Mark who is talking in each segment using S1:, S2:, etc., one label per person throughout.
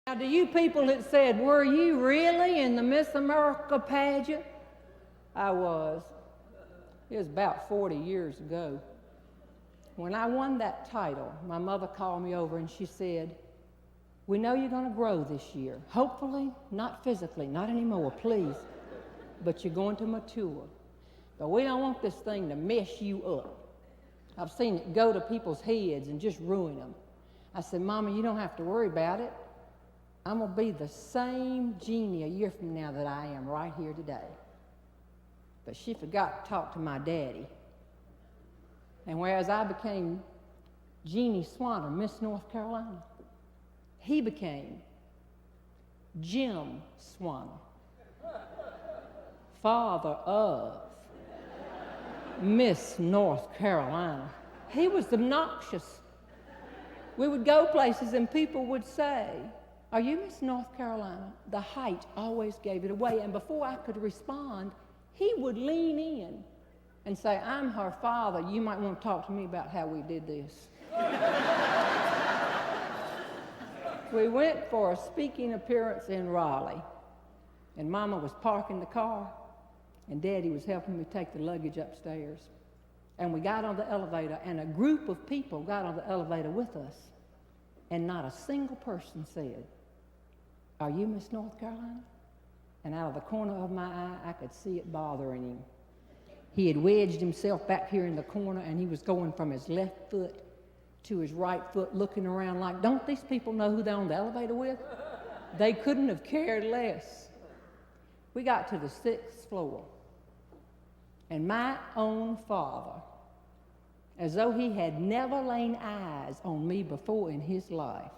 S1: Now, to you people that said, were you really in the Miss America pageant? I was. It was about 40 years ago. When I won that title, my mother called me over and she said, we know you're going to grow this year. Hopefully, not physically, not anymore, please. But you're going to mature. But we don't want this thing to mess you up. I've seen it go to people's heads and just ruin them. I said, Mama, you don't have to worry about it. I'm going to be the same Jeannie a year from now that I am right here today. But she forgot to talk to my daddy. And whereas I became Jeannie Swanner, Miss North Carolina, he became Jim Swanner, father of Miss North Carolina. He was obnoxious. We would go places and people would say, are you Miss North Carolina? The height always gave it away. And before I could respond, he would lean in and say, I'm her father. You might want to talk to me about how we did this. We went for a speaking appearance in Raleigh, and Mama was parking the car, and Daddy was helping me take the luggage upstairs. And we got on the elevator, and a group of people got on the elevator with us, and not a single person said, are you Miss North Carolina? And out of the corner of my eye, I could see it bothering him. He had wedged himself back here in the corner, and he was going from his left foot to his right foot, looking around like, don't these people know who they're on the elevator with? They couldn't have cared less. We got to the 6th floor, and my own father, as though he had never laid eyes on me before in his life,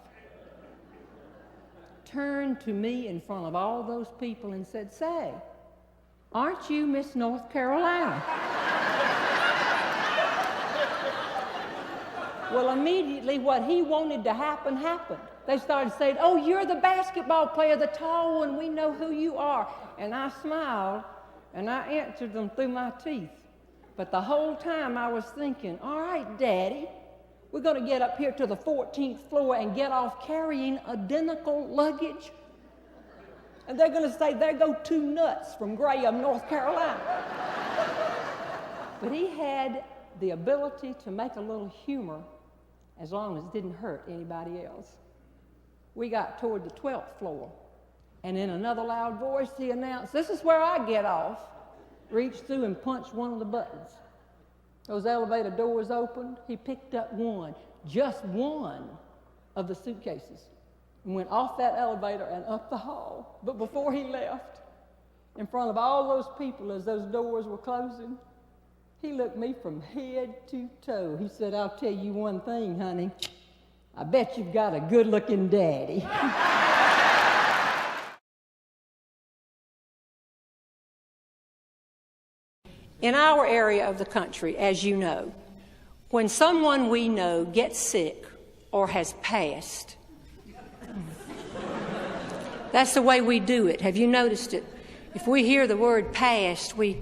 S1: turned to me in front of all those people and said, say, aren't you Miss North Carolina? Well, immediately what he wanted to happen, happened. They started saying, oh, you're the basketball player, the tall one, we know who you are. And I smiled, and I answered them through my teeth. But the whole time I was thinking, all right, Daddy, we're going to get up here to the 14th floor and get off carrying identical luggage. And they're going to say, there go two nuts from Graham, North Carolina. But he had the ability to make a little humor as long as it didn't hurt anybody else. We got toward the 12th floor, and in another loud voice, he announced, this is where I get off. Reached through and punched one of the buttons. Those elevator doors opened. He picked up one, just one of the suitcases, and went off that elevator and up the hall. But before he left, in front of all those people as those doors were closing, he looked me from head to toe. He said, I'll tell you one thing, honey. I bet you've got a good-looking daddy. In our area of the country, as you know, when someone we know gets sick or has passed, that's the way we do it. Have you noticed it? If we hear the word passed, we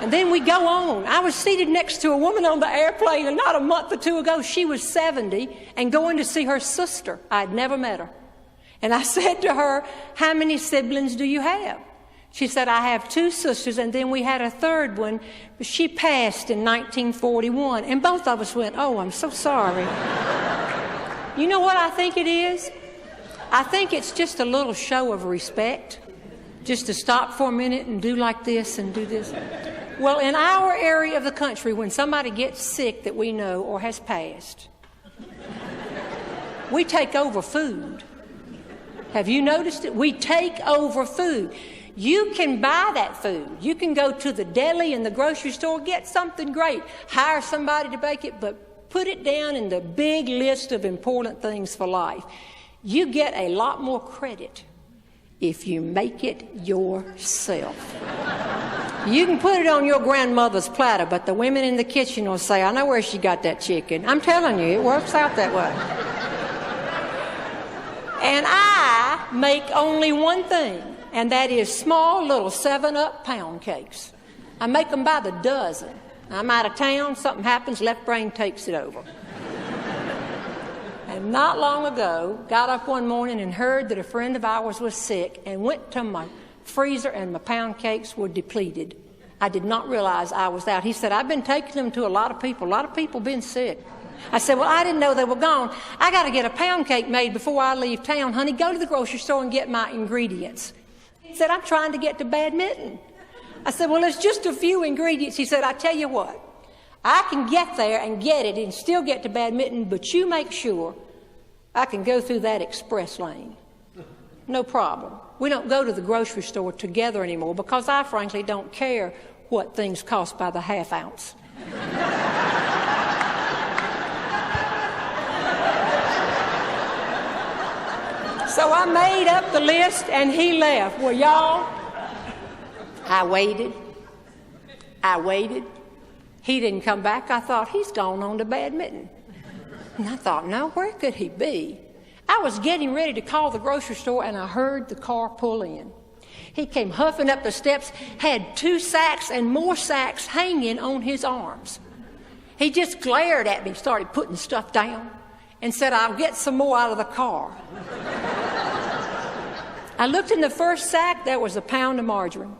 S1: and then we go on. I was seated next to a woman on the airplane, and not a month or two ago, she was 70 and going to see her sister. I'd never met her. And I said to her, how many siblings do you have? She said, I have 2 sisters, and then we had a third one. She passed in 1941, and both of us went, oh, I'm so sorry. You know what I think it is? I think it's just a little show of respect, just to stop for a minute and do like this and do this. Well, in our area of the country, when somebody gets sick that we know or has passed, we take over food. Have you noticed it? We take over food. You can buy that food. You can go to the deli and the grocery store, get something great, hire somebody to bake it, but put it down in the big list of important things for life. You get a lot more credit if you make it yourself. You can put it on your grandmother's platter, but the women in the kitchen will say, I know where she got that chicken. I'm telling you, it works out that way. And I make only one thing, and that is small little 7-Up pound cakes. I make them by the dozen. I'm out of town, something happens, left brain takes it over. And not long ago, got up one morning and heard that a friend of ours was sick and went to my freezer and my pound cakes were depleted. I did not realize I was out. He said, I've been taking them to a lot of people been sick. I said, well, I didn't know they were gone. I got to get a pound cake made before I leave town. Honey, go to the grocery store and get my ingredients. He said, I'm trying to get to badminton. I said, well, it's just a few ingredients. He said, I tell you what, I can get there and get it and still get to badminton, but you make sure I can go through that express lane. No problem. We don't go to the grocery store together anymore because I frankly don't care what things cost by the half ounce. So I made up the list and he left. Well, y'all, I waited. He didn't come back. I thought, he's gone on to badminton. And I thought, no, where could he be? I was getting ready to call the grocery store and I heard the car pull in. He came huffing up the steps, had 2 sacks and more sacks hanging on his arms. He just glared at me, started putting stuff down, and said, I'll get some more out of the car. I looked in the first sack, there was a pound of margarine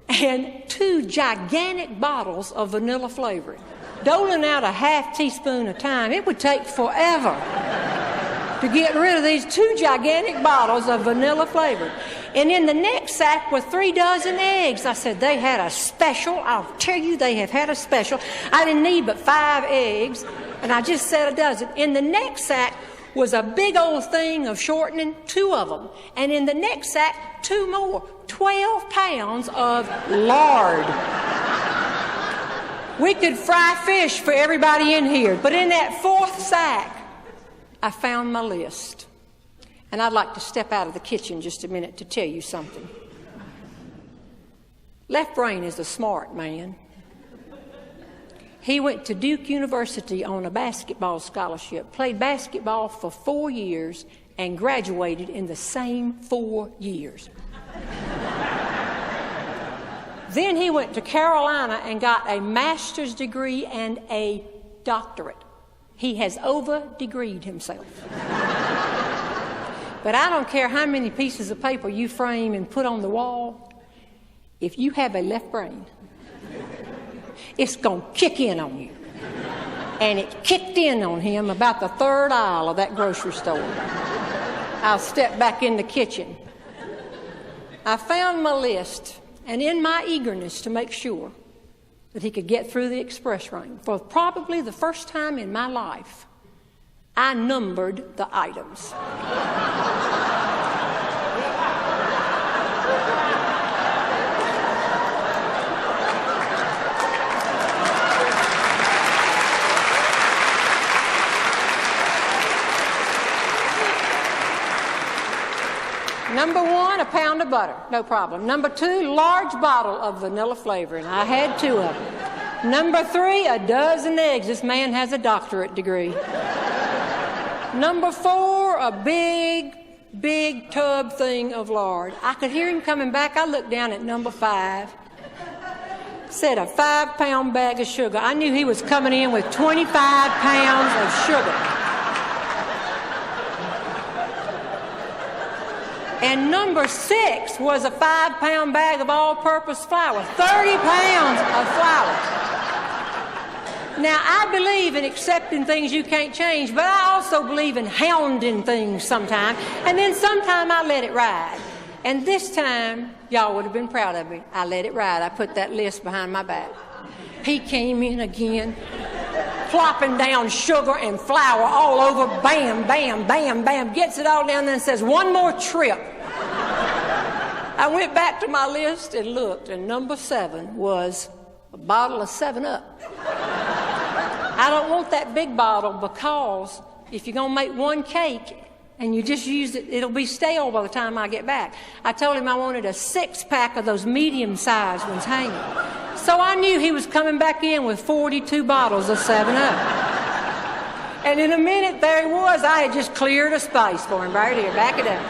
S1: and 2 gigantic bottles of vanilla flavoring, doling out a half teaspoon at a time. It would take forever to get rid of these 2 gigantic bottles of vanilla flavor. And in the next sack were 3 dozen eggs. I said, they had a special. I'll tell you, they have had a special. I didn't need but 5 eggs, and I just said a dozen. In the next sack was a big old thing of shortening, 2 of them. And in the next sack, 2 more, 12 pounds of lard. We could fry fish for everybody in here. But in that 4th sack, I found my list. And I'd like to step out of the kitchen just a minute to tell you something. Left Brain is a smart man. He went to Duke University on a basketball scholarship, played basketball for 4 years, and graduated in the same 4 years. Then he went to Carolina and got a master's degree and a doctorate. He has over-degreed himself. But I don't care how many pieces of paper you frame and put on the wall, if you have a left brain, it's going to kick in on you. And it kicked in on him about the 3rd aisle of that grocery store. I'll step back in the kitchen. I found my list, and in my eagerness to make sure that he could get through the express lane, for probably the first time in my life, I numbered the items. Number 1, a pound of butter, no problem. Number 2, large bottle of vanilla flavoring. I had 2 of them. Number 3, a dozen eggs. This man has a doctorate degree. Number 4, a big tub thing of lard. I could hear him coming back. I looked down at number 5. Said a 5-pound bag of sugar. I knew he was coming in with 25 pounds of sugar. And number 6 was a 5-pound bag of all-purpose flour, 30 pounds of flour. Now, I believe in accepting things you can't change, but I also believe in hounding things sometime, and then sometime I let it ride. And this time, y'all would have been proud of me. I let it ride. I put that list behind my back. He came in again, plopping down sugar and flour all over, bam, bam, bam, bam, gets it all down there and says, 1 more trip. I went back to my list and looked, and number 7 was a bottle of 7-Up. I don't want that big bottle because if you're going to make 1 cake and you just use it, it'll be stale by the time I get back. I told him I wanted a 6-pack of those medium-sized ones hanging. So I knew he was coming back in with 42 bottles of 7-Up. And in a minute, there he was. I had just cleared a space for him right here. Back it up.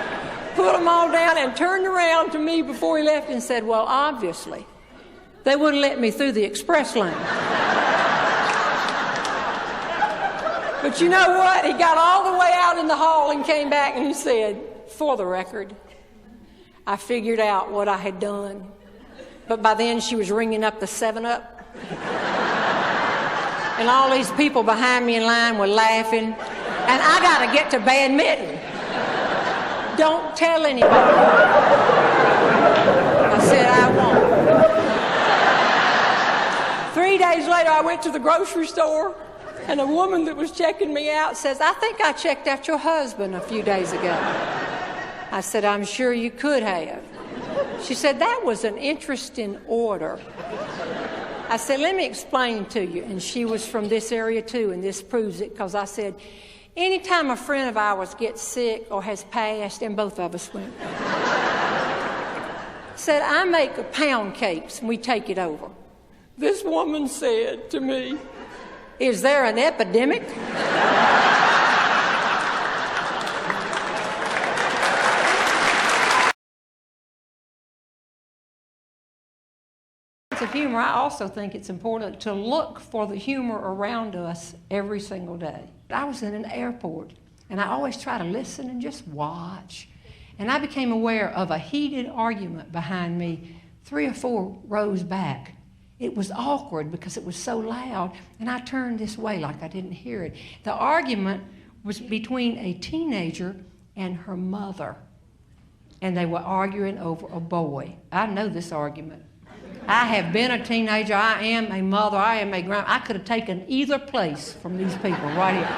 S1: Put them all down and turned around to me before he left and said, well, obviously, they wouldn't let me through the express lane. But you know what? He got all the way out in the hall and came back and he said, for the record, I figured out what I had done. But by then she was ringing up the 7-Up. And all these people behind me in line were laughing. And I got to get to badminton. Don't tell anybody. I said, I won't. 3 days later, I went to the grocery store, and a woman that was checking me out says, I think I checked out your husband a few days ago. I said, I'm sure you could have. She said, that was an interesting order. I said, let me explain to you. And she was from this area too, and this proves it, because I said, anytime a friend of ours gets sick or has passed, and both of us went, said, I make pound cakes and we take it over. This woman said to me, is there an epidemic? Of humor, I also think it's important to look for the humor around us every single day. I was in an airport, and I always try to listen and just watch. And I became aware of a heated argument behind me 3 or 4 rows back. It was awkward because it was so loud, and I turned this way like I didn't hear it. The argument was between a teenager and her mother, and they were arguing over a boy. I know this argument. I have been a teenager, I am a mother, I am a grandma. I could have taken either place from these people right here.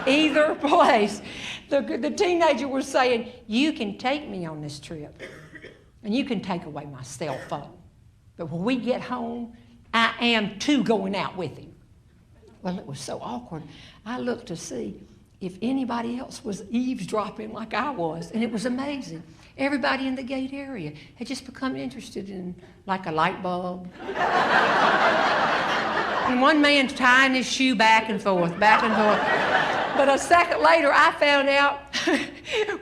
S1: Either place. The teenager was saying, you can take me on this trip, and you can take away my cell phone. But when we get home, I am too going out with him. Well, it was so awkward. I looked to see if anybody else was eavesdropping like I was, and it was amazing. Everybody in the gate area had just become interested in, like, a light bulb. And one man tying his shoe back and forth, back and forth. But a second later, I found out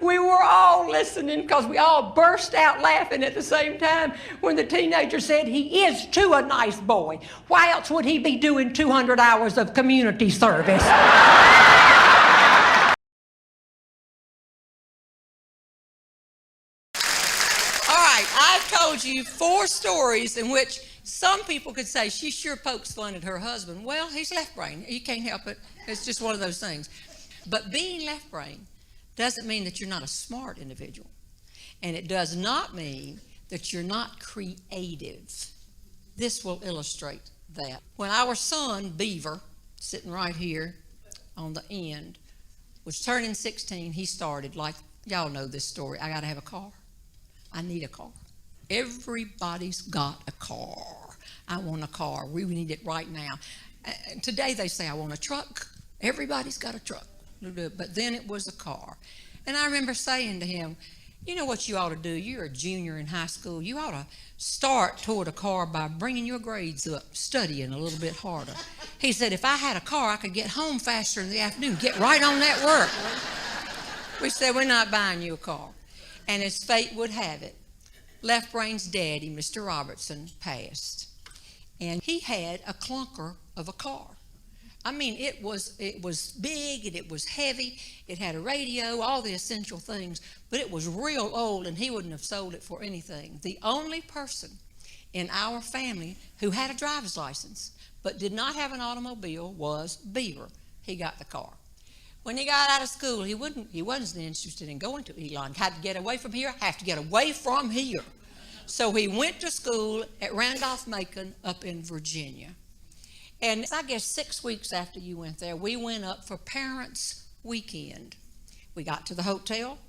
S1: we were all listening because we all burst out laughing at the same time when the teenager said, he is too a nice boy. Why else would he be doing 200 hours of community service? I've told you 4 stories in which some people could say she sure pokes fun at her husband. Well, he's left-brained. You can't help it. It's just one of those things. But being left-brained doesn't mean that you're not a smart individual. And it does not mean that you're not creative. This will illustrate that. When our son, Beaver, sitting right here on the end, was turning 16, he started, like, y'all know this story, I got to have a car. I need a car. Everybody's got a car. I want a car. We need it right now. Today they say, I want a truck. Everybody's got a truck. But then it was a car. And I remember saying to him, you know what you ought to do? You're a junior in high school. You ought to start toward a car by bringing your grades up, studying a little bit harder. He said, if I had a car, I could get home faster in the afternoon, get right on that work. We said, we're not buying you a car. And as fate would have it, Left Brain's daddy, Mr. Robertson, passed. And he had a clunker of a car. I mean, it was big and it was heavy. It had a radio, all the essential things, but it was real old and he wouldn't have sold it for anything. The only person in our family who had a driver's license but did not have an automobile was Beaver. He got the car. When he got out of school, he wasn't interested in going to Elon. Had to get away from here, have to get away from here. So he went to school at Randolph-Macon up in Virginia. And I guess 6 weeks after you went there, we went up for Parents' Weekend. We got to the hotel.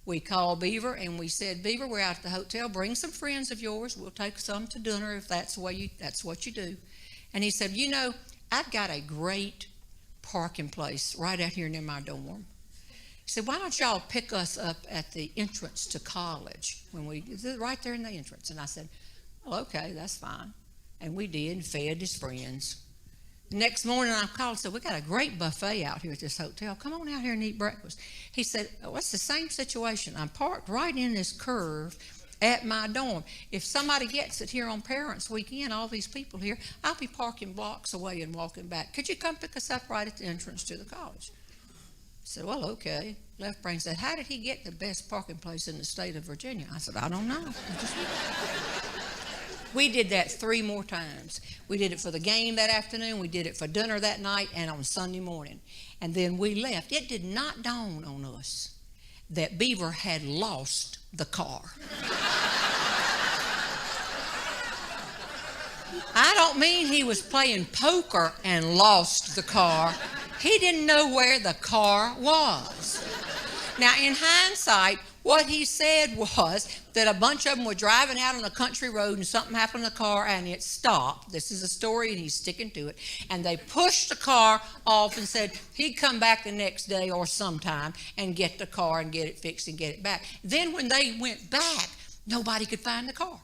S1: We called Beaver and we said, Beaver, we're out at the hotel. Bring some friends of yours. We'll take some to dinner if that's what you do. And he said, you know, I've got a great parking place right out here near my dorm. He said, why don't y'all pick us up at the entrance to college right there in the entrance? And I said, well, okay, that's fine. And we did and fed his friends. The next morning I called and said, we got a great buffet out here at this hotel. Come on out here and eat breakfast. He said, oh, it's the same situation. I'm parked right in this curve at my dorm. If somebody gets it here on Parents' Weekend, all these people here, I'll be parking blocks away and walking back. Could you come pick us up right at the entrance to the college? said, well, okay. Left Brain said, how did he get the best parking place in the state of Virginia? I said, I don't know. We did that 3 more times. We did it for the game that afternoon, we did it for dinner that night, and on Sunday morning. And then we left. It did not dawn on us that Beaver had lost the car. I don't mean he was playing poker and lost the car. He didn't know where the car was. Now, in hindsight, what he said was that a bunch of them were driving out on a country road and something happened to the car and it stopped. This is a story and he's sticking to it. And they pushed the car off and said he'd come back the next day or sometime and get the car and get it fixed and get it back. Then when they went back, nobody could find the car.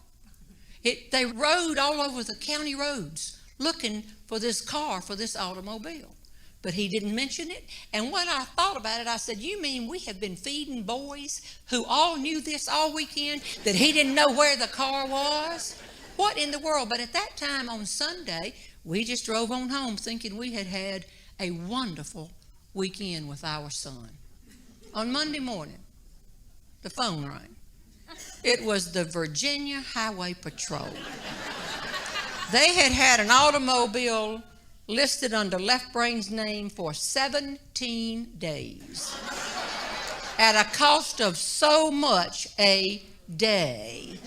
S1: They rode all over the county roads looking for this car, for this automobile. But he didn't mention it. And when I thought about it, I said, you mean we have been feeding boys who all knew this all weekend, that he didn't know where the car was? What in the world? But at that time on Sunday, we just drove on home thinking we had had a wonderful weekend with our son. On Monday morning, the phone rang. It was the Virginia Highway Patrol. They had had an automobile listed under Left Brain's name for 17 days at a cost of so much a day.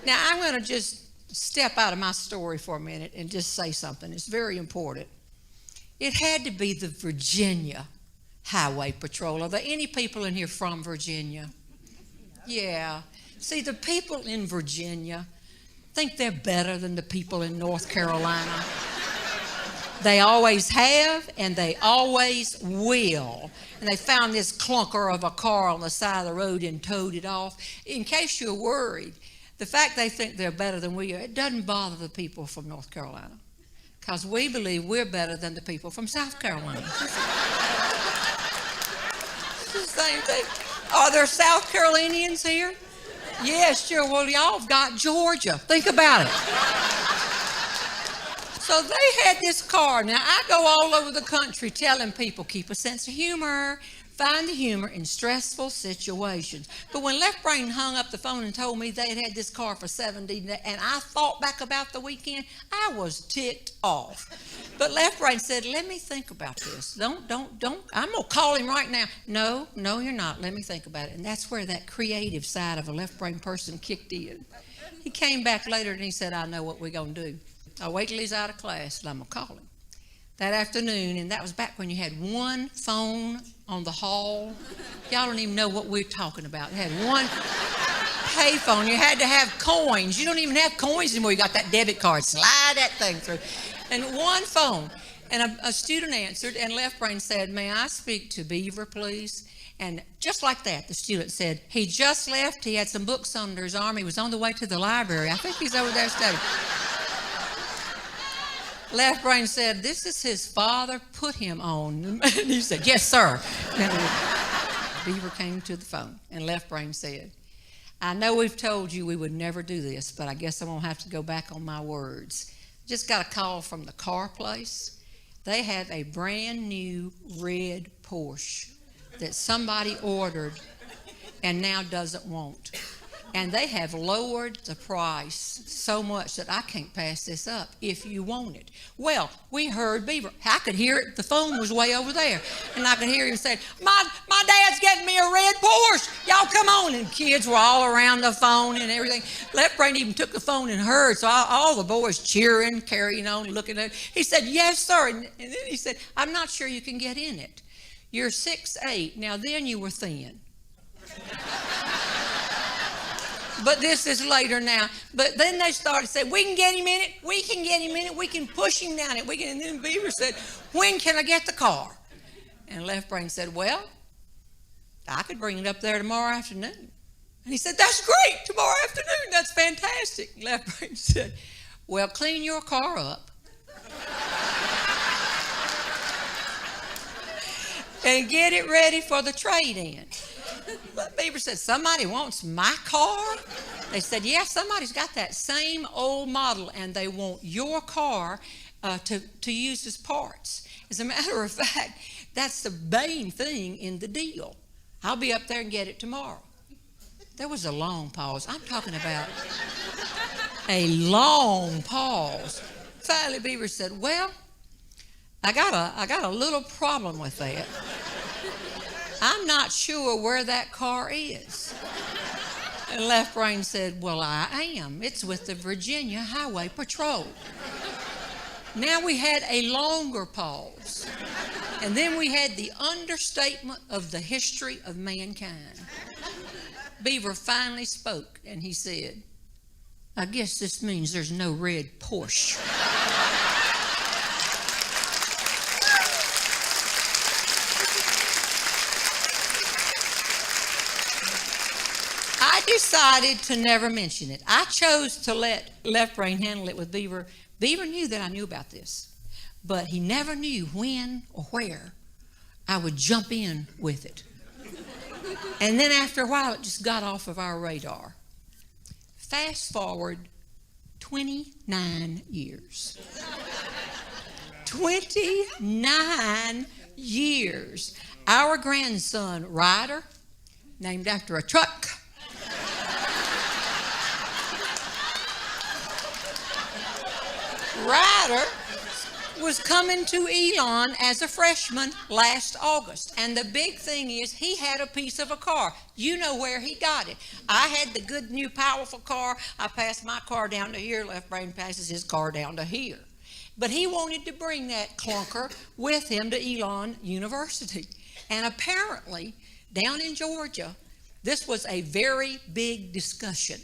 S1: Now, I'm going to just step out of my story for a minute and just say something. It's very important. It had to be the Virginia Highway Patrol. Are there any people in here from Virginia? Yeah. See, the people in Virginia think they're better than the people in North Carolina. They always have, and they always will. And they found this clunker of a car on the side of the road and towed it off. In case you're worried, the fact they think they're better than we are, it doesn't bother the people from North Carolina, because we believe we're better than the people from South Carolina. It's the same thing. Are there South Carolinians here? Yes, sure. Well, y'all have got Georgia. Think about it. So they had this car. Now, I go all over the country telling people, keep a sense of humor, find the humor in stressful situations. But when Left Brain hung up the phone and told me they had had this car for 70 days, and I thought back about the weekend, I was ticked off. But Left Brain said, let me think about this. Don't. I'm going to call him right now. No, you're not. Let me think about it. And that's where that creative side of a Left Brain person kicked in. He came back later and he said, I know what we're going to do. I'll wait till he's out of class and I'm going to call him. That afternoon, and that was back when you had one phone on the hall. Y'all don't even know what we're talking about. You had one pay phone. You had to have coins. You don't even have coins anymore. You got that debit card. Slide that thing through. And one phone. And a student answered, and Left Brain said, may I speak to Beaver, please? And just like that, the student said, he just left. He had some books under his arm. He was on the way to the library. I think he's over there studying. Left Brain said, this is his father, put him on. And he said, yes, sir. Beaver came to the phone, and Left Brain said, I know we've told you we would never do this, but I guess I'm going to have to go back on my words. Just got a call from the car place. They have a brand new red Porsche that somebody ordered and now doesn't want. And they have lowered the price so much that I can't pass this up if you want it. Well, we heard Beaver. I could hear it. The phone was way over there. And I could hear him say, my dad's getting me a red Porsche. Y'all come on. And kids were all around the phone and everything. Left Brain even took the phone and heard. So all the boys cheering, carrying on, looking at it. He said, yes, sir. And then he said, I'm not sure you can get in it. You're 6'8". Now, then you were thin. But this is later now. But then they started saying, we can get him in it, we can get him in it, we can push him down it. And then Beaver said, when can I get the car? And Left Brain said, well, I could bring it up there tomorrow afternoon. And he said, that's great, tomorrow afternoon, that's fantastic. Left Brain said, well, clean your car up. And get it ready for the trade-in. But Beaver said, somebody wants my car? They said, yeah, somebody's got that same old model and they want your car
S2: to use as parts. As a matter of fact, that's the main thing in the deal. I'll be up there and get it tomorrow. There was a long pause. I'm talking about a long pause. Finally, Beaver said, well, I got a little problem with that. I'm not sure where that car is. And Left Brain said, well, I am. It's with the Virginia Highway Patrol. Now we had a longer pause. And then we had the understatement of the history of mankind. Beaver finally spoke, and he said, I guess this means there's no red Porsche. I decided to never mention it. I chose to let Left Brain handle it with Beaver. Beaver knew that I knew about this, but he never knew when or where I would jump in with it. And then after a while, it just got off of our radar. Fast forward 29 years. 29 years. Our grandson, Ryder, named after a truck. Ryder was coming to Elon as a freshman last August. And the big thing is he had a piece of a car. You know where he got it. I had the good new powerful car. I passed my car down to here. Left Brain passes his car down to here. But he wanted to bring that clunker with him to Elon University. And apparently, down in Georgia, this was a very big discussion.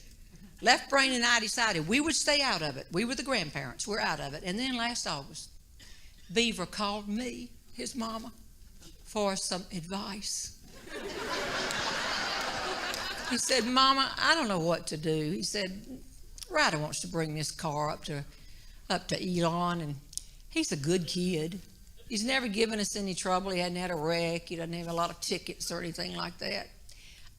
S2: Left Brain and I decided we would stay out of it. We were the grandparents. We're out of it. And then last August, Beaver called me, his mama, for some advice. He said, Mama, I don't know what to do. He said, Ryder wants to bring this car up to Elon, and he's a good kid. He's never given us any trouble. He hadn't had a wreck. He doesn't have a lot of tickets or anything like that.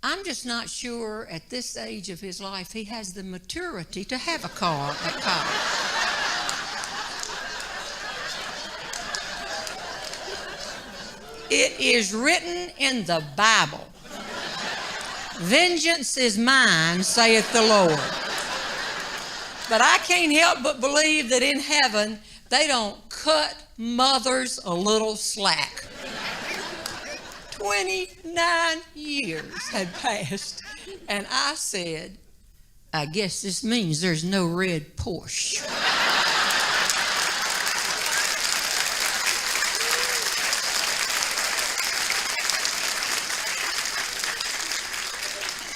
S2: I'm just not sure at this age of his life he has the maturity to have a car at college. It is written in the Bible, vengeance is mine, saith the Lord. But I can't help but believe that in heaven they don't cut mothers a little slack. 29 years had passed, and I said, I guess this means there's no red Porsche.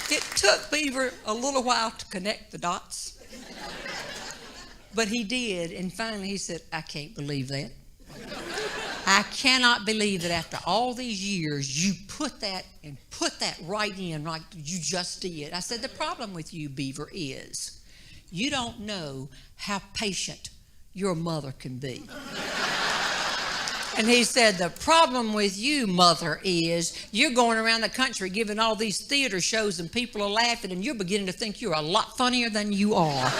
S2: It took Beaver a little while to connect the dots, but he did, and finally he said, I can't believe that. I cannot believe that after all these years, you put that right in like you just did. I said, the problem with you, Beaver, is you don't know how patient your mother can be. And he said, the problem with you, Mother, is you're going around the country giving all these theater shows and people are laughing and you're beginning to think you're a lot funnier than you are.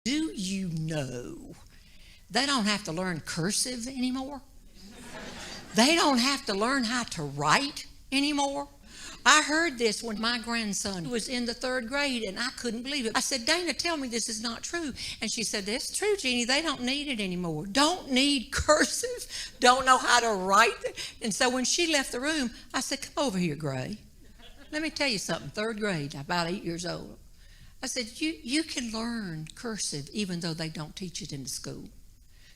S2: Do you know they don't have to learn cursive anymore? They don't have to learn how to write anymore. I heard this when my grandson was in the 3rd grade, and I couldn't believe it. I said, Dana, tell me this is not true. And she said, that's true, Jeannie. They don't need it anymore. Don't need cursive. Don't know how to write it. And so when she left the room, I said, come over here, Gray. Let me tell you something. 3rd grade, about 8 years old. I said, you can learn cursive even though they don't teach it in the school.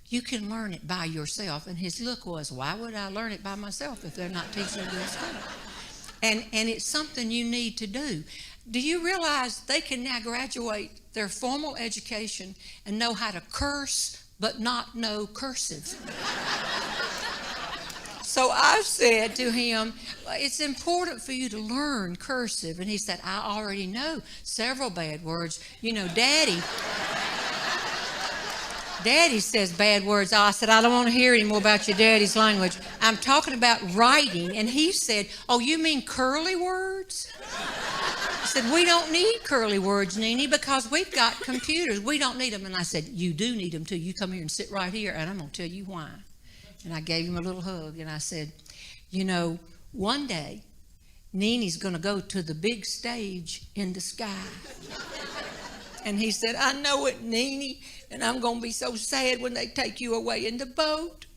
S2: You can learn it by yourself. And his look was, why would I learn it by myself if they're not teaching it in school? And it's something you need to do. Do you realize they can now graduate their formal education and know how to curse but not know cursive? So I said to him, it's important for you to learn cursive. And he said, I already know several bad words. You know, Daddy says bad words. I said, I don't want to hear any more about your daddy's language. I'm talking about writing. And he said, oh, you mean curly words? said, we don't need curly words, Nene, because we've got computers. We don't need them. And I said, you do need them too. You come here and sit right here, and I'm going to tell you why. And I gave him a little hug, and I said, you know, one day, Nene's going to go to the big stage in the sky. And he said, I know it, Nene, and I'm going to be so sad when they take you away in the boat.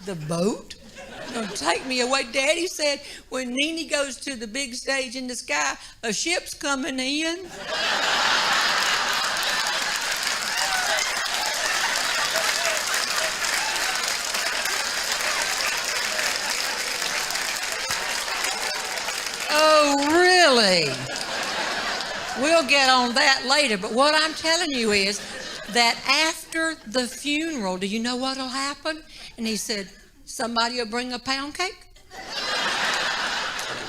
S2: The boat? Going to take me away? Daddy said, when Nene goes to the big stage in the sky, a ship's coming in. Oh, really? We'll get on that later, but what I'm telling you is that after the funeral, do you know what'll happen? And he said, somebody will bring a pound cake?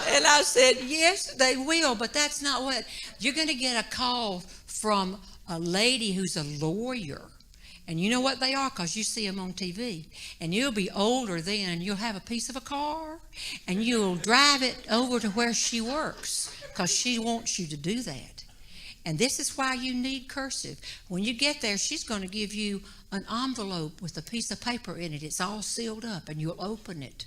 S2: And I said, yes, they will, but that's not what. You're going to get a call from a lady who's a lawyer. And you know what they are, because you see them on TV. And you'll be older then, and you'll have a piece of a car, and you'll drive it over to where she works, because she wants you to do that. And this is why you need Cursive. When you get there, she's going to give you an envelope with a piece of paper in it. It's all sealed up, and you'll open it,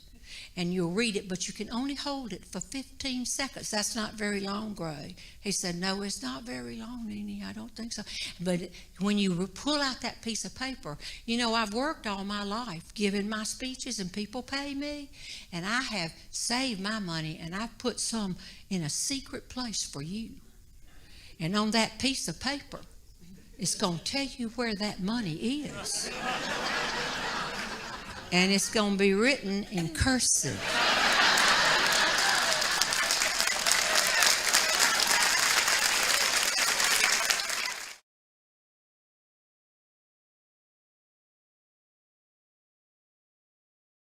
S2: and you'll read it, but you can only hold it for 15 seconds. That's not very long, Gray. He said, no, it's not very long, Nene. I don't think so. But when you pull out that piece of paper, you know, I've worked all my life giving my speeches, and people pay me, and I have saved my money, and I've put some in a secret place for you. And on that piece of paper, it's going to tell you where that money is. And it's going to be written in cursive.